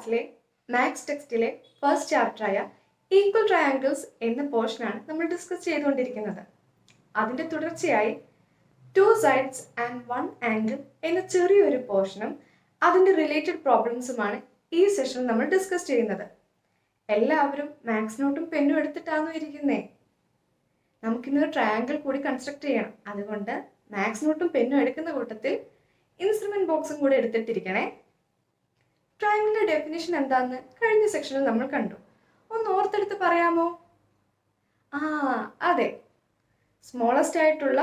ക്ലാസ്സിലെ maths ടെക്സ്റ്റിലെ first ചാപ്റ്ററായ equal triangles എന്ന പോർഷനാണ് നമ്മൾ ഡിസ്കസ് ചെയ്തുകൊണ്ടിരിക്കുന്നത്. അതിൻ്റെ തുടർച്ചയായി 2 sides and 1 angle എന്ന ചെറിയൊരു പോർഷനും അതിൻ്റെ റിലേറ്റഡ് പ്രോബ്ലംസുമാണ് ഈ സെഷനിൽ നമ്മൾ ഡിസ്കസ് ചെയ്യുന്നത്. എല്ലാവരും മാത്സ് നോട്ടും പെന്നും എടുത്തിട്ടാണോ ഇരിക്കുന്നേ? നമുക്കിന്നൊരു ട്രയാങ്കിൾ കൂടി കൺസ്ട്രക്ട് ചെയ്യണം. അതുകൊണ്ട് മാത്സ് നോട്ടും പെന്നും എടുക്കുന്ന കൂട്ടത്തിൽ ഇൻസ്ട്രുമെന്റ് ബോക്സും കൂടെ എടുത്തിട്ടിരിക്കണേ. ട്രയാങ്കിളിന്റെ ഡെഫിനിഷൻ എന്താണെന്ന് കഴിഞ്ഞ സെക്ഷനിൽ നമ്മൾ കണ്ടു. ഒന്ന് ഓർത്തെടുത്ത് പറയാമോ? അതെ, സ്മോളസ്റ്റ് ആയിട്ടുള്ള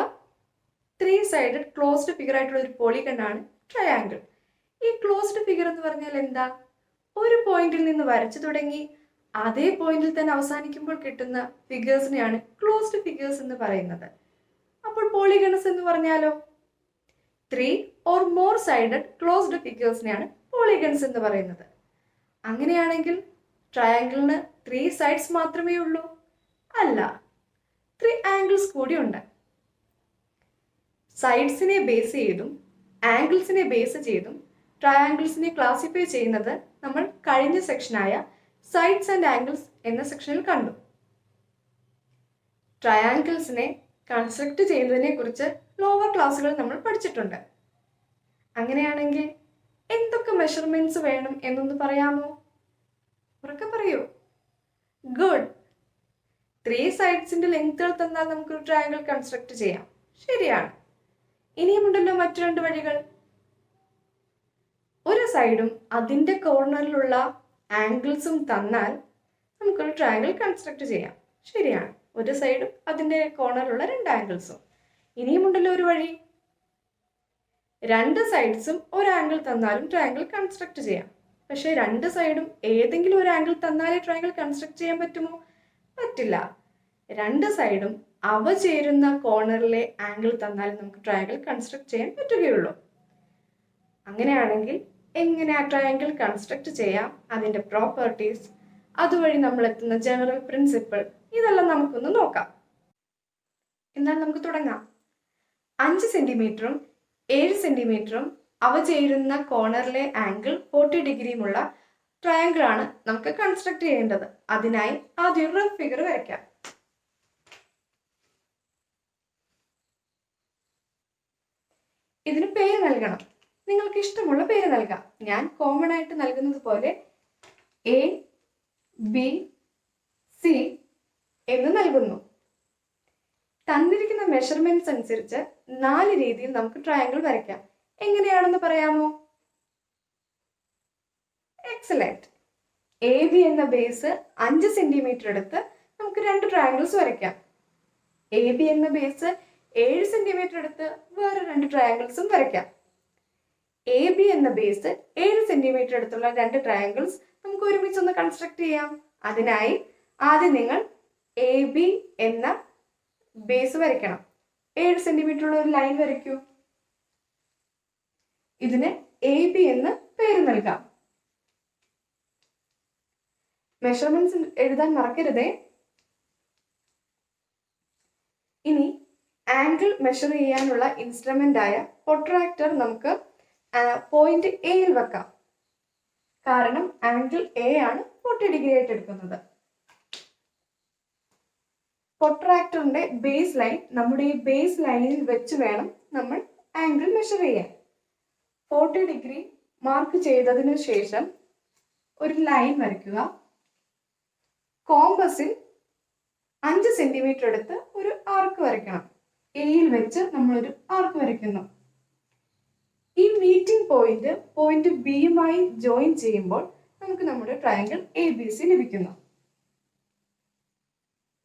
3 sided ക്ലോസ്ഡ് ഫിഗർ ആയിട്ടുള്ള ഒരു പോളിഗൺ ആണ് ട്രയാങ്കിൾ. ഈ ക്ലോസ്ഡ് ഫിഗർ എന്ന് പറഞ്ഞാൽ എന്താ? ഒരു പോയിന്റിൽ നിന്ന് വരച്ചു തുടങ്ങി അതേ പോയിന്റിൽ തന്നെ അവസാനിക്കുമ്പോൾ കിട്ടുന്ന ഫിഗേഴ്സിനെയാണ് ക്ലോസ്ഡ് ഫിഗേഴ്സ് എന്ന് പറയുന്നത്. അപ്പോൾ പോളിഗൺസ് എന്ന് പറഞ്ഞാലോ 3 or more sided ക്ലോസ്ഡ് ഫിഗേഴ്സിനെയാണ് പോളിഗൺസ് എന്ന് പറയുന്നത്. അങ്ങനെയാണെങ്കിൽ ട്രയാങ്കിളിന് 3 sides മാത്രമേ ഉള്ളൂ? അല്ല, 3 angles കൂടിയുണ്ട്. സൈഡ്സിനെ ബേസ് ചെയ്തും ആംഗിൾസിനെ ബേസ് ചെയ്തും ട്രയാങ്കിൾസിനെ ക്ലാസിഫൈ ചെയ്യുന്നത് നമ്മൾ കഴിഞ്ഞ സെക്ഷനായ സൈഡ്സ് ആൻഡ് ആംഗിൾസ് എന്ന സെക്ഷനിൽ കണ്ടു. ട്രയാങ്കിൾസിനെ കൺസ്ട്രക്ട് ചെയ്യുന്നതിനെ കുറിച്ച് ലോവർ ക്ലാസ്സുകൾ നമ്മൾ പഠിച്ചിട്ടുണ്ട്. അങ്ങനെയാണെങ്കിൽ എന്തൊക്കെ മെഷർമെന്റ്സ് വേണം എന്നൊന്ന് പറയാമോ? ഉറക്കെ പറയൂ. ഗുഡ്. 3 സൈഡ്സിന്റെ ലെങ്ത്തുകൾ തന്നാൽ നമുക്ക് ട്രയാങ്കിൾ കൺസ്ട്രക്ട് ചെയ്യാം. ശരിയാണ്. ഇനിയുമുണ്ടല്ലോ മറ്റു 2 വഴികൾ. ഒരു സൈഡും അതിന്റെ കോർണറിലുള്ള ആംഗിൾസും തന്നാൽ നമുക്കൊരു ട്രയാങ്കിൾ കൺസ്ട്രക്ട് ചെയ്യാം. ശരിയാണ്. ഒരു സൈഡും അതിന്റെ കോർണറിലുള്ള 2 ആംഗിൾസും. ഇനിയുമുണ്ടല്ലോ ഒരു വഴി. 2 സൈഡ്സും ഒരു ആംഗിൾ തന്നാലും ട്രയാങ്കിൾ കൺസ്ട്രക്ട് ചെയ്യാം. പക്ഷെ 2 സൈഡും ഏതെങ്കിലും ഒരു ആംഗിൾ തന്നാലേ ട്രയാങ്കിൾ കൺസ്ട്രക്ട് ചെയ്യാൻ പറ്റുമോ? പറ്റില്ല. 2 സൈഡും അവ ചേരുന്ന കോർണറിലെ ആംഗിൾ തന്നാലും നമുക്ക് ട്രയാങ്കിൾ കൺസ്ട്രക്ട് ചെയ്യാൻ പറ്റുകയുള്ളൂ. അങ്ങനെയാണെങ്കിൽ എങ്ങനെ ആ ട്രയാങ്കിൾ കൺസ്ട്രക്ട് ചെയ്യാം, അതിൻ്റെ പ്രോപ്പർട്ടീസ്, അതുവഴി നമ്മൾ എത്തുന്ന ജനറൽ പ്രിൻസിപ്പിൾ, ഇതെല്ലാം നമുക്കൊന്ന് നോക്കാം. എന്നാൽ നമുക്ക് തുടങ്ങാം. 5 സെന്റിമീറ്ററും 7 സെന്റിമീറ്ററും അവ ചേരുന്ന കോർണറിലെ ആംഗിൾ 40 ഡിഗ്രിയുമുള്ള ട്രയാങ്കിൾ ആണ് നമുക്ക് കൺസ്ട്രക്ട് ചെയ്യേണ്ടത്. അതിനായി ആദ്യം ഒരു റഫ് ഫിഗർ വരയ്ക്കാം. ഇതിന് പേര് നൽകണം. നിങ്ങൾക്ക് ഇഷ്ടമുള്ള പേര് നൽകാം. ഞാൻ കോമൺ ആയിട്ട് നൽകുന്നത് പോലെ A, B, C എന്ന് നൽകുന്നു. തന്നിരിക്കുന്ന മെഷർമെന്റ്സ് അനുസരിച്ച് 4 രീതിയിൽ നമുക്ക് ട്രയാങ്കിൾ വരയ്ക്കാം. എങ്ങനെയാണെന്ന് പറയാമോ? എക്സലന്റ്. AB എന്ന ബേസ് 5 സെന്റിമീറ്റർ എടുത്ത് നമുക്ക് 2 ട്രയാങ്കിൾസ് വരയ്ക്കാം. AB എന്ന ബേസ് 7 സെന്റിമീറ്റർ എടുത്ത് വേറെ 2 ട്രയാങ്കിൾസും വരയ്ക്കാം. AB എന്ന ബേസ് 7 സെന്റിമീറ്റർ എടുത്തുള്ള 2 ട്രയാങ്കിൾസ് നമുക്ക് ഒരുമിച്ച് ഒന്ന് കൺസ്ട്രക്ട് ചെയ്യാം. അതിനായി ആദ്യം നിങ്ങൾ AB എന്ന ബേസ് വരയ്ക്കണം. 7 സെന്റിമീറ്റർ ഉള്ള ഒരു ലൈൻ വരയ്ക്കൂ. ഇതിന് AB എന്ന് പേര് നൽകാം. മെഷർമെന്റ്സ് എഴുതാൻ മറക്കരുതേ. ഇനി ആംഗിൾ മെഷർ ചെയ്യാനുള്ള ഇൻസ്ട്രുമെന്റ് ആയ പ്രൊട്രാക്ടർ നമുക്ക് പോയിന്റ് എയിൽ വെക്കാം. കാരണം ആംഗിൾ എ ആണ് 40 ഡിഗ്രി ആയിട്ട് എടുക്കുന്നത്. പ്രൊട്രാക്ടറിന്റെ ബേസ് ലൈൻ നമ്മുടെ ഈ ബേസ് ലൈനിൽ വെച്ച് വേണം നമ്മൾ ആംഗിൾ മെഷർ ചെയ്യാൻ. 40 ഡിഗ്രി മാർക്ക് ചെയ്തതിനു ശേഷം ഒരു ലൈൻ വരയ്ക്കുക. കോമ്പസിൽ 5 സെന്റിമീറ്റർ എടുത്ത് ഒരു ആർക്ക് വരയ്ക്കണം. എയിൽ വെച്ച് നമ്മളൊരു ആർക്ക് വരയ്ക്കുന്നു. ഈ മീറ്റിംഗ് പോയിന്റ് ബിയുമായി ജോയിൻ ചെയ്യുമ്പോൾ നമുക്ക് നമ്മുടെ ട്രയാങ്കിൾ ABC ലഭിക്കുന്നു.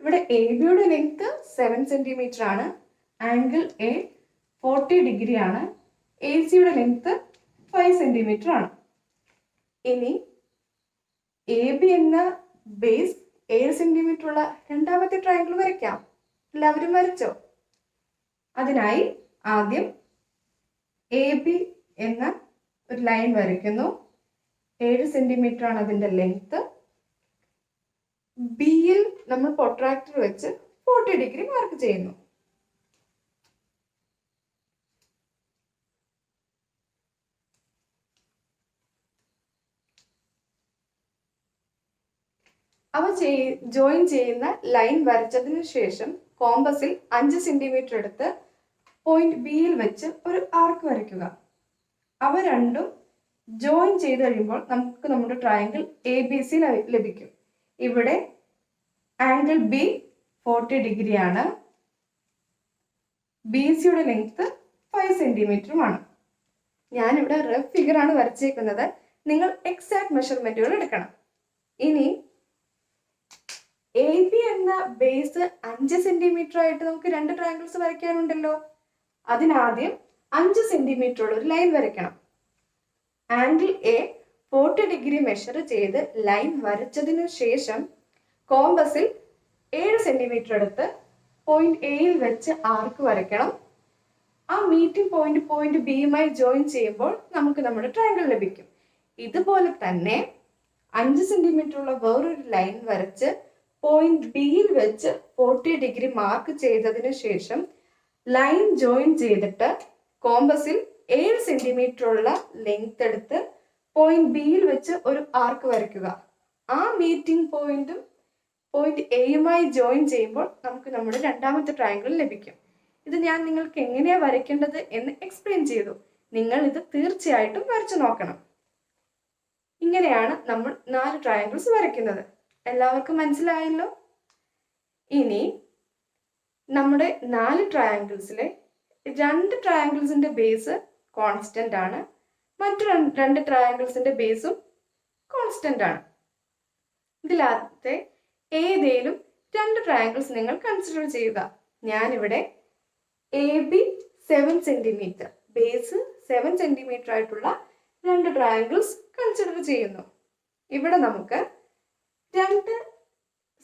ഇവിടെ AB-യുടെ ലെങ്ത് 7 സെന്റിമീറ്റർ ആണ്. ആംഗിൾ A 40 ഡിഗ്രി ആണ്. AC-യുടെ ലെങ്ത് 5 സെന്റിമീറ്റർ ആണ്. ഇനി AB എന്ന ബേസ് 7 സെന്റിമീറ്റർ ഉള്ള രണ്ടാമത്തെ ട്രയാങ്കിൾ വരയ്ക്കാം. എല്ലാവരും വരച്ചോ? അതിനായി ആദ്യം AB എന്ന ഒരു ലൈൻ വരയ്ക്കുന്നു. 7 സെന്റിമീറ്റർ ആണ് അതിന്റെ ലെങ്ത്. ബിയിൽ നമ്മൾ പ്രൊട്രാക്ടർ വെച്ച് 40 ഡിഗ്രി മാർക്ക് ചെയ്യുന്നു. അവ ജോയിൻ ചെയ്യുന്ന ലൈൻ വരച്ചതിന് ശേഷം കോമ്പസിൽ 5 സെന്റിമീറ്റർ എടുത്ത് പോയിന്റ് ബിയിൽ വെച്ച് ഒരു ആർക്ക് വരയ്ക്കുക. അവ രണ്ടും ജോയിൻ ചെയ്ത് കഴിയുമ്പോൾ നമുക്ക് നമ്മുടെ ട്രയാങ്കിൾ ABC ലഭിക്കും. ഇവിടെ ആംഗിൾ ബി 40 ഡിഗ്രി ആണ്. BCയുടെ ലെങ്ത് 5 സെന്റിമീറ്ററുമാണ്. ഞാനിവിടെ റഫ് ഫിഗർ ആണ് വരച്ചേക്കുന്നത്. നിങ്ങൾ എക്സാക്ട് മെഷർമെന്റുകൾ എടുക്കണം. ഇനി AB എന്ന ബേസ് 5 സെന്റിമീറ്റർ ആയിട്ട് നമുക്ക് 2 ട്രയാങ്കിൾസ് വരയ്ക്കാനുണ്ടല്ലോ. അതിനാദ്യം 5 സെന്റിമീറ്റർ ഉള്ള ഒരു ലൈൻ വരയ്ക്കണം. ആംഗിൾ A 40 ഡിഗ്രി മെഷർ ചെയ്ത് ലൈൻ വരച്ചതിനു ശേഷം കോമ്പസിൽ 7 സെന്റിമീറ്റർ എടുത്ത് പോയിന്റ് എയിൽ വെച്ച് ആർക്ക് വരയ്ക്കണം. ആ മീറ്റിംഗ് പോയിന്റ് ബിയുമായി ജോയിൻ ചെയ്യുമ്പോൾ നമുക്ക് നമ്മുടെ ട്രയാങ്കിൾ ലഭിക്കും. ഇതുപോലെ തന്നെ 5 സെന്റിമീറ്റർ ഉള്ള വേറൊരു ലൈൻ വരച്ച് പോയിന്റ് ബിയിൽ വെച്ച് 40 ഡിഗ്രി മാർക്ക് ചെയ്തതിനു ശേഷം ലൈൻ ജോയിൻ ചെയ്തിട്ട് കോമ്പസിൽ 7 സെന്റിമീറ്റർ ഉള്ള ലെങ്ത് എടുത്ത് പോയിന്റ് ബിയിൽ വെച്ച് ഒരു ആർക്ക് വരയ്ക്കുക. ആ മീറ്റിംഗ് പോയിന്റ് എയുമായി ജോയിൻ ചെയ്യുമ്പോൾ നമുക്ക് നമ്മുടെ രണ്ടാമത്തെ ട്രയാങ്കിൾ ലഭിക്കും. ഇത് ഞാൻ നിങ്ങൾക്ക് എങ്ങനെയാണ് വരയ്ക്കേണ്ടത് എന്ന് എക്സ്പ്ലെയിൻ ചെയ്തു. നിങ്ങൾ ഇത് തീർച്ചയായിട്ടും വരച്ചു നോക്കണം. ഇങ്ങനെയാണ് നമ്മൾ 4 ട്രയാങ്കിൾസ് വരയ്ക്കുന്നത്. എല്ലാവർക്കും മനസ്സിലായല്ലോ? ഇനി നമ്മുടെ 4 ട്രയാങ്കിൾസിലെ 2 ട്രയാങ്കിൾസിന്റെ ബേസ് കോൺസ്റ്റന്റ് ആണ്. മറ്റു 2 ട്രയാങ്കിൾസിന്റെ ബേസും കോൺസ്റ്റന്റ് ആണ്. ഇതിലത്തെ ഏതേലും 2 ട്രയാങ്കിൾസ് നിങ്ങൾ കൺസിഡർ ചെയ്യുക. ഞാനിവിടെ AB 7 സെന്റിമീറ്റർ ബേസ് 7 സെന്റിമീറ്റർ ആയിട്ടുള്ള 2 ട്രയാങ്കിൾസ് കൺസിഡർ ചെയ്യുന്നു. ഇവിടെ നമുക്ക് 2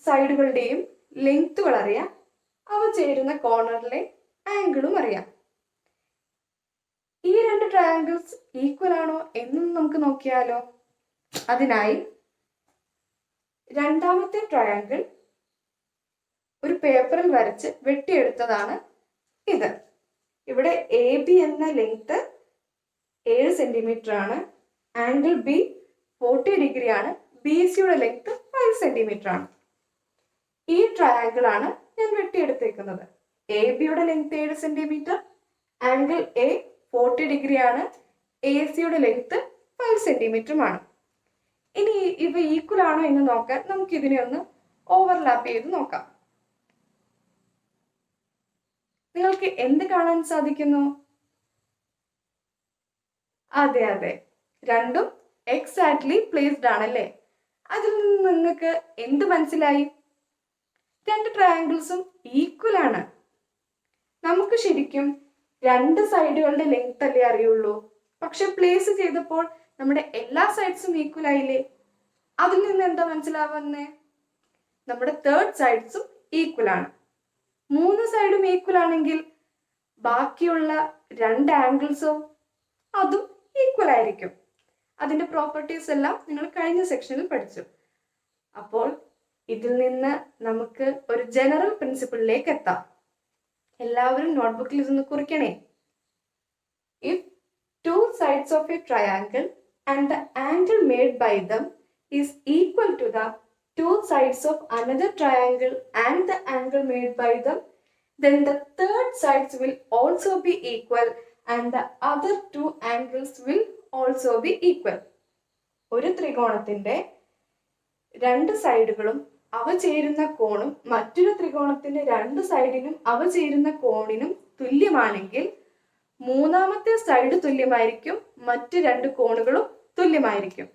സൈഡുകളുടെയും ലെങ്ത്തുകൾ അറിയാം. അവ ചേരുന്ന കോർണറിലെ ആംഗിളും അറിയാം. ഈ 2 ട്രയാങ്കിൾസ് ഈക്വൽ ആണോ എന്നും നമുക്ക് നോക്കിയാലോ. അതിനായി രണ്ടാമത്തെ ട്രയാങ്കിൾ ഒരു പേപ്പറിൽ വരച്ച് വെട്ടിയെടുത്തതാണ് ഇത്. ഇവിടെ AB എന്ന ലെങ്ത് 7 സെന്റിമീറ്റർ ആണ്. ആംഗിൾ B 40 ഡിഗ്രി ആണ്. BCയുടെ ലെങ്ത് 5 സെന്റിമീറ്റർ ആണ്. ഈ ട്രയാങ്കിൾ ആണ് ഞാൻ വെട്ടിയെടുത്തേക്കുന്നത്. ABയുടെ length 7 centimetre, angle A 40 degree ആണ്. ACയുടെ ലെങ്ത് 5 സെന്റിമീറ്ററുമാണ്. ഇനി ഇവ ഈക്വൽ ആണോ എന്ന് നോക്കാൻ നമുക്ക് ഇതിനെ ഒന്ന് ഓവർലാപ്പ് ചെയ്ത് നോക്കാം. നിങ്ങൾക്ക് എന്ത് കാണാൻ സാധിക്കുന്നു? അതെ, രണ്ടും എക്സാക്ട്ലി പ്ലേസ്ഡ് ആണല്ലേ. അതിൽ നിന്ന് നിങ്ങൾക്ക് എന്ത് മനസ്സിലായി? 2 ട്രയാങ്കിൾസും ഈക്വൽ ആണ്. നമുക്ക് ശരിക്കും 2 സൈഡുകളുടെ ലെങ്ത് അല്ലേ അറിയുള്ളൂ. പക്ഷെ പ്ലേസ് ചെയ്തപ്പോൾ നമ്മുടെ എല്ലാ സൈഡ്സും ഈക്വൽ ആയില്ലേ. അതിൽ നിന്ന് എന്താ മനസ്സിലാവുന്നേ? നമ്മുടെ 3rd സൈഡ്സും ഈക്വൽ ആണ്. 3 സൈഡും ഈക്വൽ ആണെങ്കിൽ ബാക്കിയുള്ള 2 ആംഗിൾസോ അതും ഈക്വൽ ആയിരിക്കും. അതിന്റെ പ്രോപ്പർട്ടീസ് എല്ലാം നിങ്ങൾ കഴിഞ്ഞ സെക്ഷനിൽ പഠിച്ചു. അപ്പോൾ ഇതിൽ നിന്ന് നമുക്ക് ഒരു ജനറൽ പ്രിൻസിപ്പിളിലേക്ക് എത്താം. എല്ലാവരും നോട്ട്ബുക്കിൽ ഇതൊന്ന് കുറിക്കണേ. If 2 sides of a triangle and the angle made by them is equal to the 2 sides of another triangle and the angle made by them, then the 3rd sides will also be equal and the other 2 angles will also be equal. ഒരു ത്രികോണത്തിന്റെ 2 സൈഡുകളും അവ ചേരുന്ന കോണും മറ്റൊരു ത്രികോണത്തിന്റെ 2 സൈഡിനും അവ ചേരുന്ന കോണിനും തുല്യമാണെങ്കിൽ മൂന്നാമത്തെ സൈഡ് തുല്യമായിരിക്കും, മറ്റ് 2 കോണുകളും തുല്യമായിരിക്കും.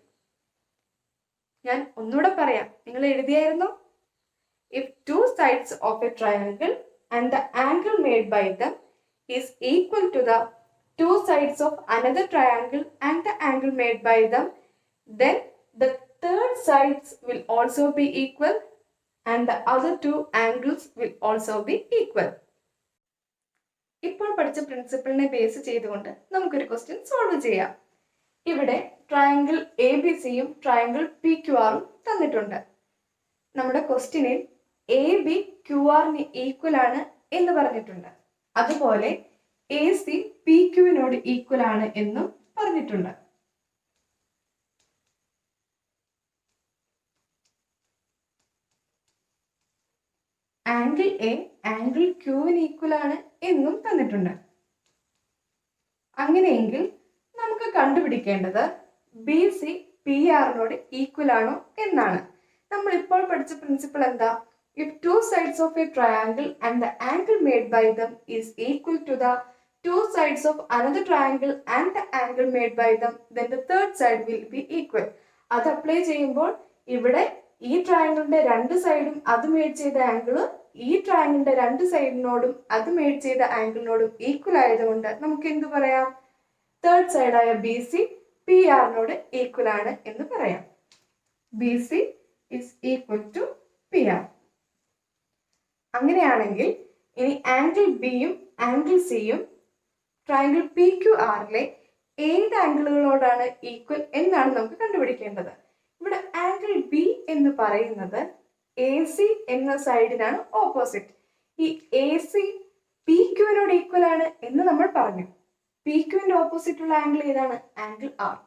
ഞാൻ ഒന്നുകൂടെ പറയാം, നിങ്ങൾ എഴുതിയായിരുന്നോ? If 2 sides of a triangle and the angle made by them is equal to the 2 sides of another triangle and the angle made by them, then the 3rd sides will also be equal and the other 2 angles will also be equal. ഇപ്പോൾ പഠിച്ച പ്രിൻസിപ്പിളിനെ base ചെയ്തുകൊണ്ട് നമുക്കൊരു question solve ചെയ്യാം. ഇവിടെ triangle ABCയും triangle PQRും തന്നിട്ടുണ്ട്. നമ്മുടെ ക്വസ്റ്റ്യനിൽ AB QRന് equal ആണ് എന്ന് പറഞ്ഞിട്ടുണ്ട്. അതുപോലെ AC PQവിനോട് ഈക്വൽ ആണ് എന്നും പറഞ്ഞിട്ടുണ്ട്. ആംഗിൾ എ ആംഗിൾ ക്യൂവിന് ഈക്വൽ ആണ് എന്നും തന്നിട്ടുണ്ട്. അങ്ങനെയെങ്കിൽ നമുക്ക് കണ്ടുപിടിക്കേണ്ടത് ബി സി പി ആറിനോട് ഈക്വൽ ആണോ എന്നാണ്. നമ്മൾ ഇപ്പോൾ പഠിച്ച പ്രിൻസിപ്പിൾ എന്താ? If two sides of a triangle and the angle made by them is equal to the two sides of another triangle and the angle made by them, then the third side will be equal. അത് apply ചെയ്യുമ്പോൾ ഇവിടെ ഈ ട്രയാങ്കിളിന്റെ രണ്ട് സൈഡും അത് made ചെയ്ത angle ഈ ട്രയാങ്കിളിന്റെ രണ്ട് സൈഡിനോടും അത് മേഡ് ചെയ്ത ആംഗിളിനോടും ഈക്വൽ ആയതുകൊണ്ട് നമുക്ക് എന്ത് പറയാം? തേർഡ് സൈഡായ ബി സി പി ആറിനോട് ഈക്വൽ ആണ് എന്ന് പറയാം. B C is equal to P R. അങ്ങനെയാണെങ്കിൽ ഇനി ആംഗിൾ ബിയും ആംഗിൾ സിയും ട്രയാങ്കിൾ പി ക്യു ആറിലെ ഏത് ആംഗിളുകളോടാണ് ഈക്വൽ എന്നാണ് നമുക്ക് കണ്ടുപിടിക്കേണ്ടത്. ഇവിടെ ആംഗിൾ ബി എന്ന് പറയുന്നത് എ സി എന്ന സൈഡിനാണ് ഓപ്പോസിറ്റ്. ഈ എ സി പി ക്യുവിനോട് ഈക്വൽ ആണ് എന്ന് നമ്മൾ പറഞ്ഞു. പി ക്യുവിന്റെ ഓപ്പോസിറ്റ് ഉള്ള ആംഗിൾ ഏതാണ്? Angle R.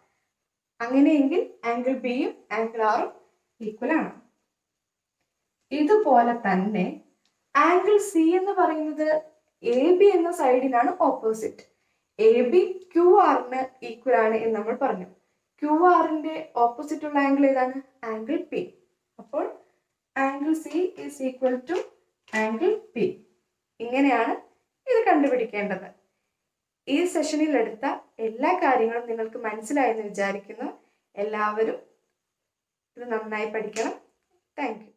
അങ്ങനെയെങ്കിൽ ആംഗിൾ ബിയും ആംഗിൾ ആറും ഈക്വൽ ആണ്. ഇതുപോലെ തന്നെ ആംഗിൾ സി എന്ന് പറയുന്നത് എ ബി എന്ന സൈഡിനാണ് ഓപ്പോസിറ്റ്. എ ബി ക്യു ആറിന് ഈക്വൽ ആണ് എന്ന് നമ്മൾ പറഞ്ഞു. ക്യു ആറിന്റെ ഓപ്പോസിറ്റ് ഉള്ള ആംഗിൾ ഏതാണ്? Angle P. അപ്പോൾ angle C is equal to angle P. ഇങ്ങനെയാണ് ഇത് കണ്ടുപിടിക്കേണ്ടത്. ഈ സെഷനിൽ എടുത്ത എല്ലാ കാര്യങ്ങളും നിങ്ങൾക്ക് മനസ്സിലായെന്ന് വിചാരിക്കുന്നു. എല്ലാവരും ഇത് നന്നായി പഠിക്കണം. Thank you.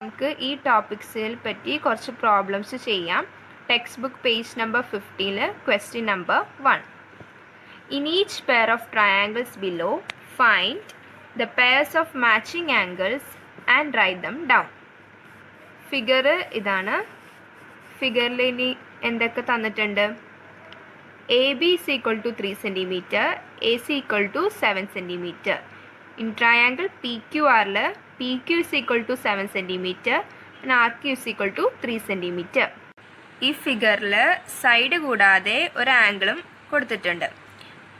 നമുക്ക് ഈ ടോപ്പിക്സിൽ പറ്റി കുറച്ച് പ്രോബ്ലംസ് ചെയ്യാം. Textbook page number 15 question number 1. In each pair of triangles below find the pairs of matching angles and write them down. Figure ഇതാണ്. ഫിഗറിൽ ഇനി എന്തൊക്കെ തന്നിട്ടുണ്ട്? A B is equal to 3 centimetre, A C equal to 7 centimetre. In triangle P Q ആറിൽ P Q is equal to 7 centimetre and R Q is equal to 3 centimetre. ഈ ഫിഗറിൽ side കൂടാതെ ഒരു ആംഗിളും കൊടുത്തിട്ടുണ്ട്.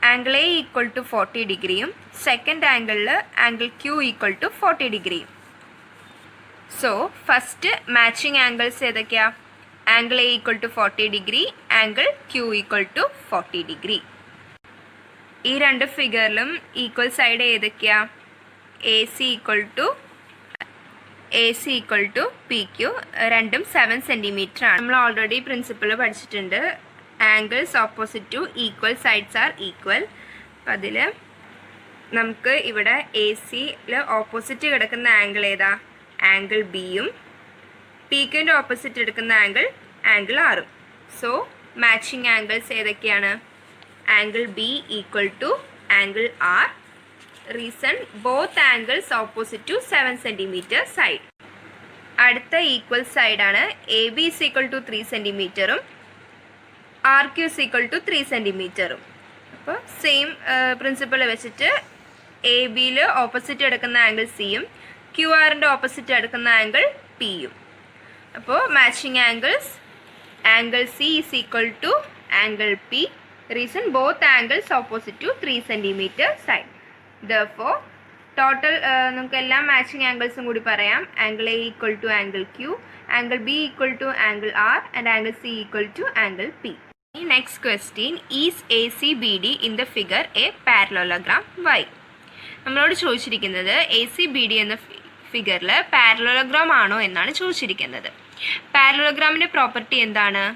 ആംഗിൾ എ ഈക്വൽ ടു 40 ഡിഗ്രിയും second ആംഗിളിൽ angle Q equal to 40 ഡിഗ്രിയും. സോ ഫസ്റ്റ് മാച്ചിങ് ആംഗിൾസ് ഏതൊക്കെയാണ്? Angle A equal to 40 degree, angle Q equal to 40 degree. ഈ രണ്ട് ഫിഗറിലും ഈക്വൽ സൈഡ് ഏതൊക്കെയാണ്? A C equal to P Q. രണ്ടും 7 centimetre ആണ്. നമ്മൾ ഓൾറെഡി പ്രിൻസിപ്പിൾ പഠിച്ചിട്ടുണ്ട്. Angles opposite to equal sides are equal. അപ്പം അതിൽ നമുക്ക് ഇവിടെ എ സിയിൽ ഓപ്പോസിറ്റ് കിടക്കുന്ന ആംഗിൾ ഏതാ? ആംഗിൾ ബിയും പി ക്യുവിൻ്റെ ഓപ്പോസിറ്റ് എടുക്കുന്ന ആംഗിൾ ആറും. സോ മാച്ചിങ് ആംഗിൾസ് ഏതൊക്കെയാണ്? Angle B equal to angle R. Reason both angles opposite to 7 centimetre side. അടുത്ത ഈക്വൽ സൈഡാണ് A B is equal to 3 സെൻറ്റിമീറ്ററും R Q is equal to 3 സെൻറ്റിമീറ്ററും. അപ്പോൾ സെയിം പ്രിൻസിപ്പിൾ വെച്ചിട്ട് A ബിയിൽ opposite എടുക്കുന്ന angle സിയും ക്യു ആറിൻ്റെ ഓപ്പോസിറ്റ് എടുക്കുന്ന ആംഗിൾ പിയും. അപ്പോൾ matching angles angle C is equal to angle P. Reason both angles opposite to 3 centimetre side. Therefore, total നമുക്ക് എല്ലാ മാച്ചിങ് ആംഗിൾസും കൂടി പറയാം. Angle A equal to angle Q, angle B equal to angle R and angle C equal to angle P. Next question, is A C B D in the figure a parallelogram why? നമ്മളോട് ചോദിച്ചിരിക്കുന്നത് A C B D എന്ന ഫിഗറിൽ parallelogram ആണോ എന്നാണ് ചോദിച്ചിരിക്കുന്നത്. പാരലോഗ്രാമിൻ്റെ property എന്താണ്?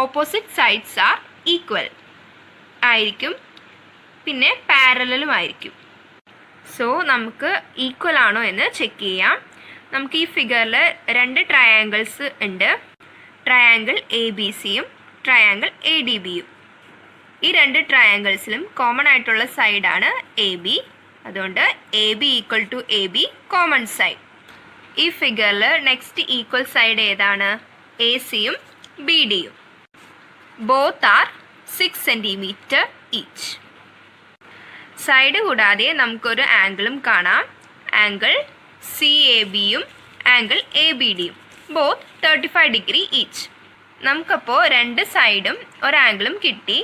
Opposite sides are equal ആയിരിക്കും, പിന്നെ പാരലലും ആയിരിക്കും. സോ നമുക്ക് ഈക്വൽ ആണോ എന്ന് ചെക്ക് ചെയ്യാം. നമുക്ക് ഈ ഫിഗറിൽ രണ്ട് ട്രയാങ്കിൾസ് ഉണ്ട്. ട്രയാങ്കിൾ എ ബി സിയും ട്രയാങ്കിൾ എ ഡി ബിയും. ഈ രണ്ട് ട്രയാങ്കിൾസിലും കോമൺ ആയിട്ടുള്ള സൈഡാണ് എ ബി. അതുകൊണ്ട് A B equal to A B common side. ഈ ഫിഗറിൽ നെക്സ്റ്റ് ഈക്വൽ സൈഡ് ഏതാണ്? എ സിയും ബി ഡിയും. Both are 6 centimetre each. Side കൂടാതെ നമുക്കൊരു ആംഗിളും കാണാം. ആംഗിൾ സി എ ബിയും ആംഗിൾ എ ബി ഡിയും. Both 35 degree each. നമുക്കപ്പോൾ രണ്ട് സൈഡും ഒരു ആംഗിളും കിട്ടി.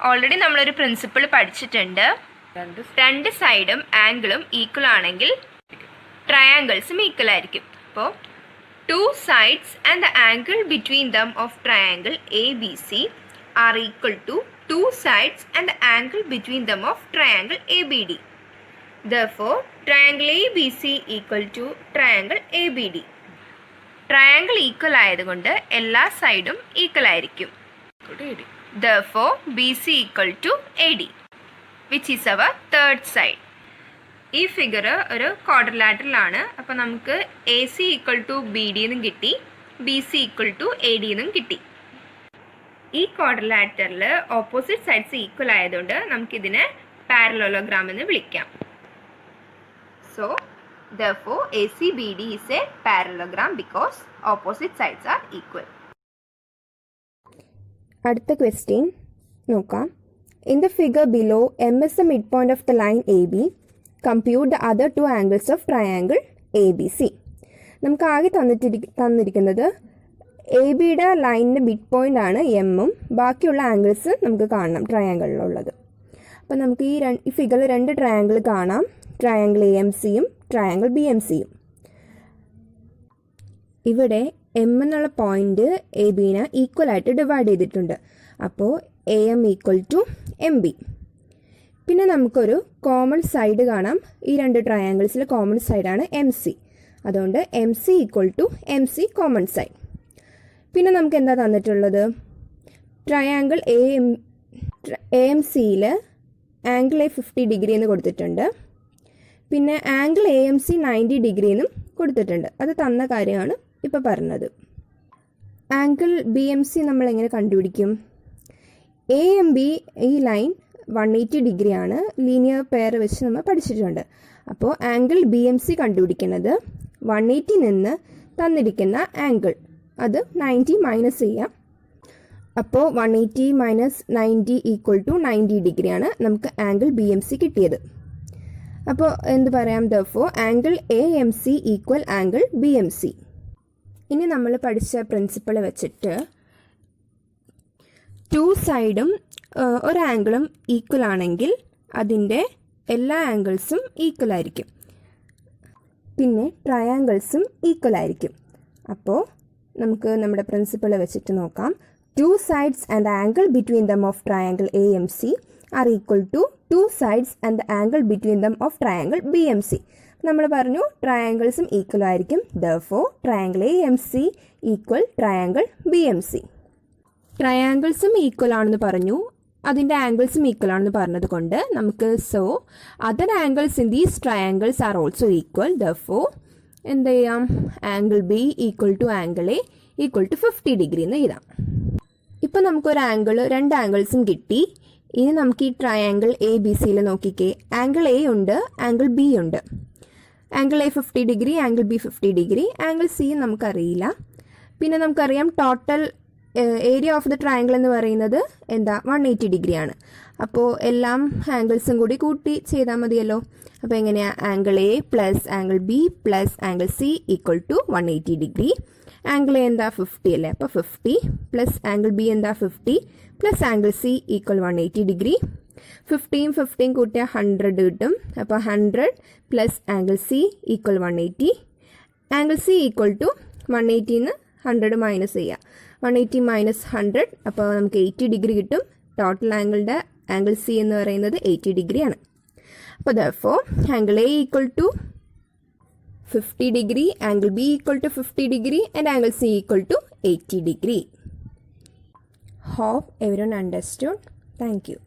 ഓൾറെഡി നമ്മളൊരു പ്രിൻസിപ്പിൾ പഠിച്ചിട്ടുണ്ട്. രണ്ട് സൈഡും ആംഗിളും ഈക്വൽ ആണെങ്കിൽ ട്രയാങ്കിൾസും ഈക്വൽ ആയിരിക്കും. അപ്പോൾ 2 sides and the angle between them of triangle ABC are equal to 2 sides and the angle between them of triangle ABD. Therefore, triangle ABC equal to triangle ABD. Triangle equal ആയതുകൊണ്ട് എല്ലാ സൈഡും equal ആയിരിക്കും. Therefore, BC equal to AD, which is our third side. ഈ figure ഒരു quadrilateral ആണ്. അപ്പോൾ നമുക്ക് AC equal to BD എന്നും കിട്ടി, BC ഈക്വൽ ടു AD എന്നും കിട്ടി. ഈ ക്വാഡ്രിലാറ്ററിൽ ഓപ്പോസിറ്റ് സൈഡ്സ് ഈക്വൽ ആയതുകൊണ്ട് നമുക്കിതിനെ പാരലോഗ്രാം എന്ന് വിളിക്കാം. So therefore ACBD is a parallelogram because opposite sides are equal. അടുത്ത ക്വസ്റ്റ്യൻ നോക്കാം. In the figure below, M is the midpoint of the line AB. Compute the other two angles of triangle ABC. നമുക്ക് ആകെ തന്നിരിക്കുന്നത് A ബിയുടെ ലൈനിൻ്റെ mid point ആണ് എമ്മും, ബാക്കിയുള്ള ആംഗിൾസ് നമുക്ക് കാണണം ട്രയാങ്കിളിലുള്ളത്. അപ്പോൾ നമുക്ക് ഈ ഫിഗറിൽ 2 ട്രയാങ്കിൾ കാണാം, ട്രയാങ്കിൾ AMCയും ട്രയാങ്കിൾ BMCയും. ഇവിടെ എം എന്നുള്ള പോയിന്റ് എ ബിനെ ഈക്വൽ ആയിട്ട് ഡിവൈഡ് ചെയ്തിട്ടുണ്ട്. അപ്പോൾ AM ഈക്വൽ ടു MB. പിന്നെ നമുക്കൊരു കോമൺ സൈഡ് കാണാം. ഈ 2 ട്രയാങ്കിൾസിൽ കോമൺ സൈഡാണ് MC. അതുകൊണ്ട് MC equal to MC common side. പിന്നെ നമുക്ക് എന്താ തന്നിട്ടുള്ളത്? ട്രയാങ്കിൾ AMCയിൽ ആംഗിൾ A 50 ഡിഗ്രി എന്ന് കൊടുത്തിട്ടുണ്ട്. പിന്നെ ആംഗിൾ AMC 90 ഡിഗ്രി എന്നും കൊടുത്തിട്ടുണ്ട്. അത് തന്ന കാര്യമാണ് ഇപ്പോൾ പറഞ്ഞത്. ആംഗിൾ BMC നമ്മൾ എങ്ങനെ കണ്ടുപിടിക്കും? AMB ഈ ലൈൻ 180 ഡിഗ്രിയാണ്, ലീനിയർ പെയർ വെച്ച് നമ്മൾ പഠിച്ചിട്ടുണ്ട്. അപ്പോൾ ആംഗിൾ BMC കണ്ടുപിടിക്കുന്നത് 180 നിന്ന് തന്നിരിക്കുന്ന ആംഗിൾ അത് 90 മൈനസ് ചെയ്യാം. അപ്പോൾ 180 മൈനസ് 90 ഈക്വൽ ടു 90 ഡിഗ്രിയാണ് നമുക്ക് ആംഗിൾ BMC കിട്ടിയത്. അപ്പോൾ എന്ത് പറയാം? therefore angle AMC equal angle BMC. ഇനി നമ്മൾ പഠിച്ച പ്രിൻസിപ്പിൾ വെച്ചിട്ട് 2 സൈഡും ഒരു ആംഗിളും ഈക്വൽ ആണെങ്കിൽ അതിൻ്റെ എല്ലാ ആംഗിൾസും ഈക്വൽ ആയിരിക്കും. പിന്നെ ട്രയാങ്കിൾസും ഈക്വൽ ആയിരിക്കും. അപ്പോൾ നമുക്ക് നമ്മുടെ പ്രിൻസിപ്പിൾ വെച്ചിട്ട് നോക്കാം. 2 sides and the angle between them of triangle AMC are equal to 2 sides and the angle between them of triangle BMC. നമ്മൾ പറഞ്ഞു ട്രയാങ്കിൾസും ഈക്വൽ ആയിരിക്കും. therefore triangle AMC equal triangle BMC. ട്രയാങ്കിൾസും ഈക്വൽ ആണെന്ന് പറഞ്ഞു, അതിൻ്റെ ആംഗിൾസും ഈക്വൽ ആണെന്ന് പറഞ്ഞത് കൊണ്ട് നമുക്ക് so other angles in these triangles are also equal. therefore എന്ത് ചെയ്യാം? Angle B equal to angle A equal to 50 degree എന്ന് എഴുതാം. ഇപ്പോൾ നമുക്കൊരു ആംഗിൾ 2 ആംഗിൾസും കിട്ടി. ഇനി നമുക്ക് ഈ ട്രയാങ്കിൾ ABCയിൽ നോക്കിക്കേ. ആംഗിൾ A ഉണ്ട്, ആംഗിൾ B ഉണ്ട്. Angle A 50 degree, angle B 50 degree, angle C നമുക്കറിയില്ല. പിന്നെ നമുക്കറിയാം total area of the triangle എന്ന് പറയുന്നത് എന്താ? 180 ഡിഗ്രിയാണ്. അപ്പോൾ എല്ലാം ആംഗിൾസും കൂടി കൂട്ടി ചെയ്താൽ മതിയല്ലോ. അപ്പോൾ എങ്ങനെയാണ്? Angle A plus angle B plus angle C equal to 180 degree. Angle A എന്താ? 50 അല്ലേ? അപ്പോൾ 50 പ്ലസ് ആംഗിൾ B എന്താ? 50 plus angle C equal 180 degree. 50യും 50യും കൂട്ടിയാൽ 100 കിട്ടും. അപ്പോൾ 100 plus angle C equal 180. Angle C equal to 180ന്ന് 100 മൈനസ് ചെയ്യുക. 180 മൈനസ് 100 അപ്പോൾ നമുക്ക് 80 ഡിഗ്രി കിട്ടും. ടോട്ടൽ ആംഗിളിൻ്റെ ആംഗിൾ C എന്ന് പറയുന്നത് 80 ഡിഗ്രിയാണ്. അപ്പോൾ therefore angle A equal to 50 degree, angle B equal to 50 degree and angle C equal to 80 degree. Hope everyone understood. Thank you.